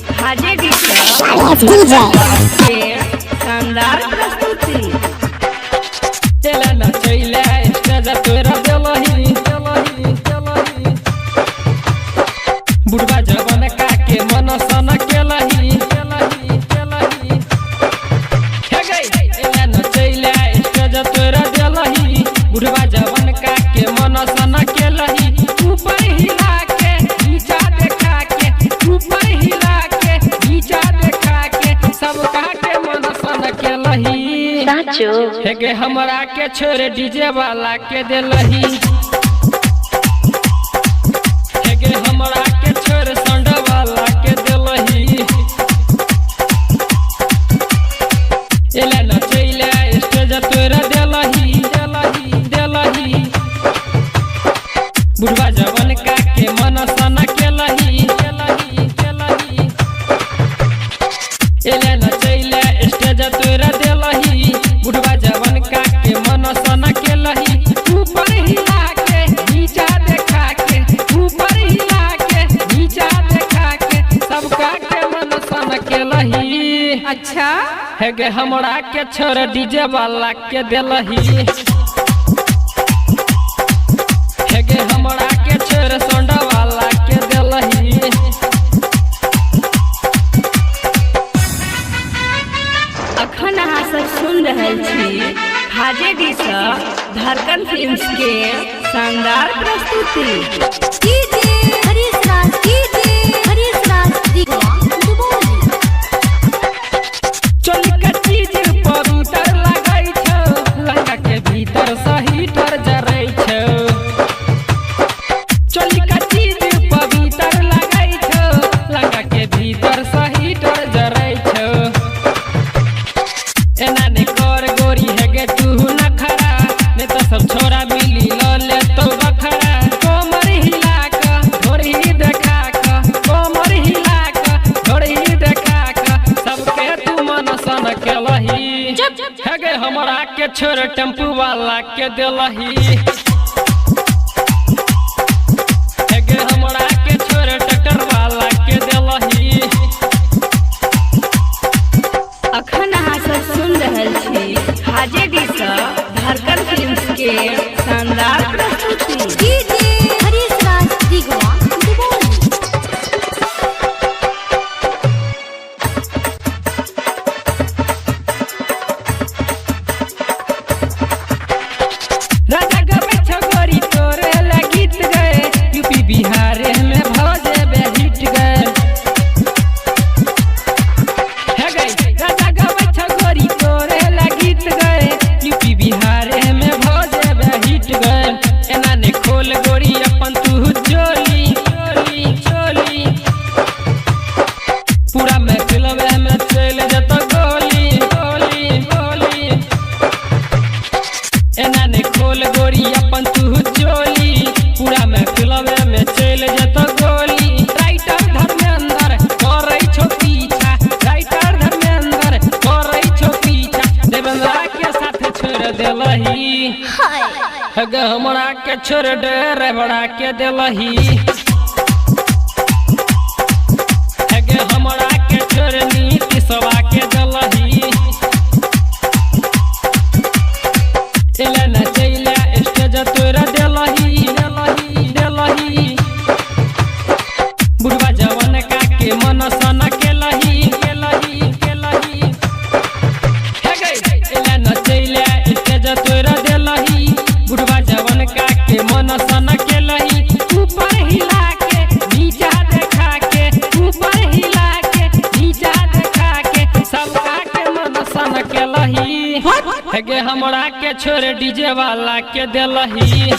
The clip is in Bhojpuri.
हाजी शानदार प्रस्तुति चला न चैला स्टेज तोरा देलही बुढ़वा जवन काके मन सन केलही हे गई चला न चैला स्टेज तोरा देलही बुढ़वा जवन काके मन सन केलही ऊपर हिला के नीचा देखा के ऊपर हिला के नीचा देखा के सब काके मन सन केलही हे गे हमरा के छोड़ डीजे वाला के देलही हे गे हमरा के छोड़ संड वाला के देलही एला न चैला स्टेज तोरा देलही बुढ़वा जवन का के मन सन केलही एला न चैला स्टेज तोरा देलही बुढ़वा जवन का के मन सन केलही ऊपर हिला के नीचा देखा के ऊपर हिला के नीचा देखा के सब का के मन सन केलही अच्छा हे गे हमरा के छोड़ डीजे वाला के देलही हे गे हमरा के छोड़ संड वाला के देलही अखन अहाँ सब सुन रहल छी हाजी धड़कन फिल्म्स के शानदार प्रस्तुति चोली के चीज पर उतर लगै छौ लहंगा के भीतर सही डर जरै छौ चोली के चीज पर उतर लगै छौ लहंगा के भीतर सही डर जरै छौ एना ने कर गोरी है गे तू न खरा ने तो सब छोरा मिली ल ले तो बखरा कोमर हिला के ढोरी देखा के कोमर हिला के ढोरी देखा के सबके तू मन सन केलही हे गे हमरा के छोड़ टेम्पू वाला के देलही हे गे हमरा के छोड़ ट्रैक्टर वाला के देलही अखन अहाँ सब सुन रहल छी हाजी धड़कन फिल्म्स के शानदार प्रस्तुति राजा गबै छौ गोरी तोरे ला गीत गए यूपी बिहार में भौजे बे हिट गए हे गई राजा गबै छौ गोरी तोरे ला गीत गए यूपी बिहार में भौजे बे हिट गए एना ने खोल गोरी अपन तू चोली पूरा में फिल्म में चल जतो गोली एना ने खोल गोरी अपन तू चोली पूरा में फिल्म में चल जतो गोली राइटर धर्मेंद्र करै छौ पीछा राइटर धर्मेंद्र करै छौ पीछा देवेंद्र के साथ छोड़ देलही हे गे हमरा के छोड़ ड्राइवर के देलही हे गे हमरा के छोड़ नीतीशवा के देलही एला न चैला स्टेज तोरा देलही बुढ़वा जवन का के मन सन केलही हे गई एला न चैला स्टेज तोरा देलही बुढ़वा जवन का के मन सन केलही ऊपर हिला के नीचा देखा के ऊपर हिला के नीचा देखा के सब का के मन सन केलही हे गे हमरा के छोड़ डीजे वाला के देलही